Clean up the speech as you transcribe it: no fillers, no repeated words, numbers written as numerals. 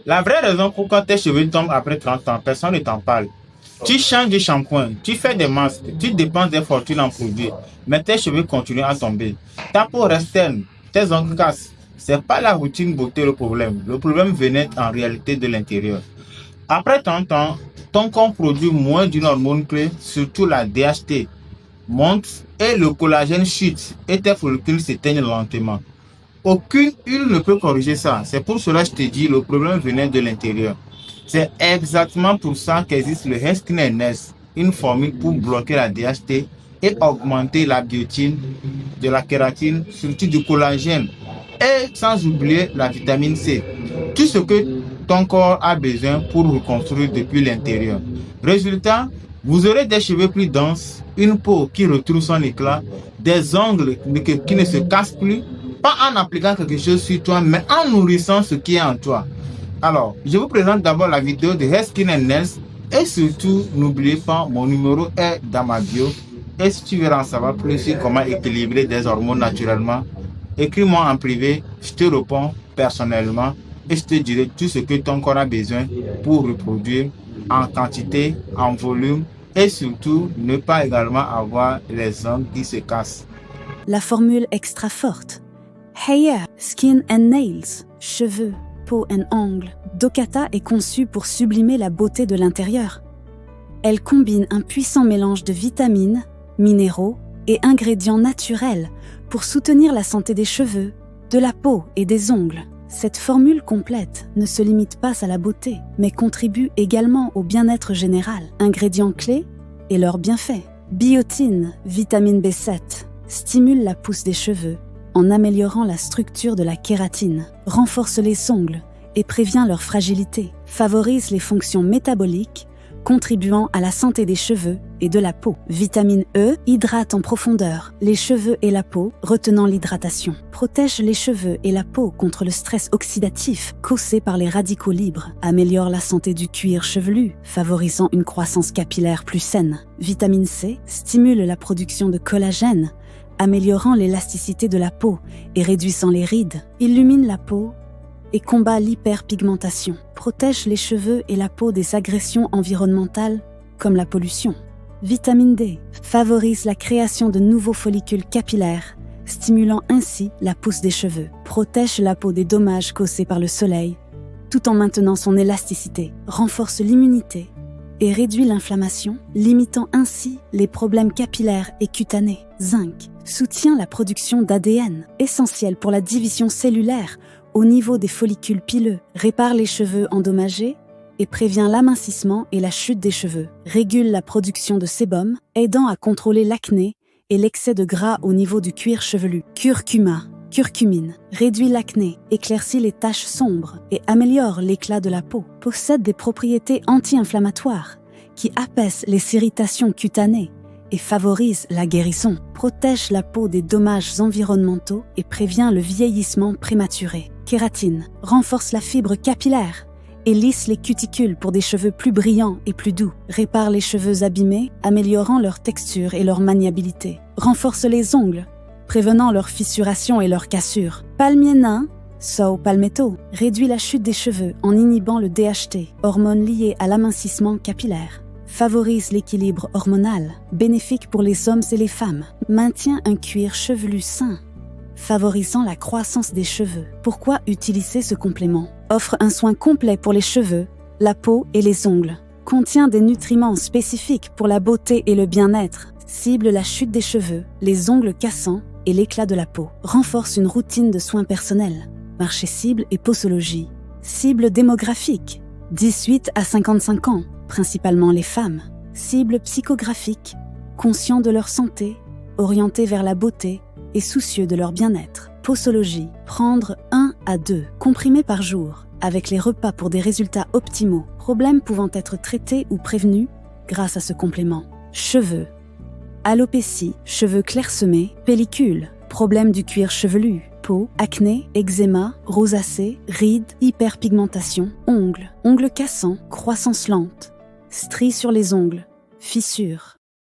La vraie raison pourquoi tes cheveux tombent après 30 ans, personne ne t'en parle. Tu changes de shampoing, tu fais des masques, tu dépenses des fortunes en produits, mais tes cheveux continuent à tomber. Ta peau reste terne, tes ongles cassent. C'est pas la routine beauté le problème. Le problème venait en réalité de l'intérieur. Après 30 ans, ton corps produit moins d'une hormone clé, surtout la DHT, monte et le collagène chute et tes follicules s'éteignent lentement. Aucune huile ne peut corriger ça. C'est pour cela que je te dis, le problème venait de l'intérieur. C'est exactement pour ça qu'existe le Hair Skin and Nails, une formule pour bloquer la DHT et augmenter la biotine, de la kératine, surtout du collagène, et sans oublier la vitamine C. Tout ce que ton corps a besoin pour reconstruire depuis l'intérieur. Résultat, vous aurez des cheveux plus denses, une peau qui retrouve son éclat, des ongles qui ne se cassent plus, pas en appliquant quelque chose sur toi, mais en nourrissant ce qui est en toi. Alors, je vous présente d'abord la vidéo de Hair Skin and Nails et surtout, n'oubliez pas, mon numéro est dans ma bio. Et si tu veux en savoir plus sur comment équilibrer des hormones naturellement, écris-moi en privé, je te réponds personnellement et je te dirai tout ce que ton corps a besoin pour reproduire en quantité, en volume et surtout ne pas également avoir les ongles qui se cassent. La formule extra forte. Hair, Skin and Nails, cheveux, peau et ongles. Docata est conçue pour sublimer la beauté de l'intérieur. Elle combine un puissant mélange de vitamines, minéraux et ingrédients naturels pour soutenir la santé des cheveux, de la peau et des ongles. Cette formule complète ne se limite pas à la beauté, mais contribue également au bien-être général. Ingrédients clés et leurs bienfaits. Biotine, vitamine B7, stimule la pousse des cheveux en améliorant la structure de la kératine, renforce les ongles et prévient leur fragilité, favorise les fonctions métaboliques, contribuant à la santé des cheveux et de la peau. Vitamine E hydrate en profondeur les cheveux et la peau, retenant l'hydratation. Protège les cheveux et la peau contre le stress oxydatif causé par les radicaux libres. Améliore la santé du cuir chevelu, favorisant une croissance capillaire plus saine. Vitamine C stimule la production de collagène, améliorant l'élasticité de la peau et réduisant les rides. Illumine la peau et combat l'hyperpigmentation, protège les cheveux et la peau des agressions environnementales comme la pollution. Vitamine D favorise la création de nouveaux follicules capillaires, stimulant ainsi la pousse des cheveux, protège la peau des dommages causés par le soleil, tout en maintenant son élasticité, renforce l'immunité et réduit l'inflammation, limitant ainsi les problèmes capillaires et cutanés. Zinc soutient la production d'ADN, essentiel pour la division cellulaire au niveau des follicules pileux, répare les cheveux endommagés et prévient l'amincissement et la chute des cheveux, régule la production de sébum, aidant à contrôler l'acné et l'excès de gras au niveau du cuir chevelu. Curcumine, réduit l'acné, éclaircit les taches sombres et améliore l'éclat de la peau, possède des propriétés anti-inflammatoires qui apaisent les irritations cutanées et favorise la guérison, protège la peau des dommages environnementaux et prévient le vieillissement prématuré. Kératine renforce la fibre capillaire et lisse les cuticules pour des cheveux plus brillants et plus doux, répare les cheveux abîmés, améliorant leur texture et leur maniabilité, renforce les ongles, prévenant leur fissuration et leur cassure. Palmier nain, Saw palmetto, réduit la chute des cheveux en inhibant le DHT, hormone liée à l'amincissement capillaire, favorise l'équilibre hormonal, bénéfique pour les hommes et les femmes, maintient un cuir chevelu sain, favorisant la croissance des cheveux. Pourquoi utiliser ce complément? Offre un soin complet pour les cheveux, la peau et les ongles. Contient des nutriments spécifiques pour la beauté et le bien-être. Cible la chute des cheveux, les ongles cassants et l'éclat de la peau. Renforce une routine de soins personnels. Marché cible et posologie. Cible démographique, 18 à 55 ans, principalement les femmes. Cible psychographique, conscients de leur santé, orientés vers la beauté et soucieux de leur bien-être. Posologie, prendre 1 à 2 comprimés par jour, avec les repas pour des résultats optimaux, problèmes pouvant être traités ou prévenus grâce à ce complément. Cheveux, alopécie, cheveux clairsemés, pellicule, problèmes du cuir chevelu, peau, acné, eczéma, rosacée, rides, hyperpigmentation, ongles cassants, croissance lente, stries sur les ongles, fissures.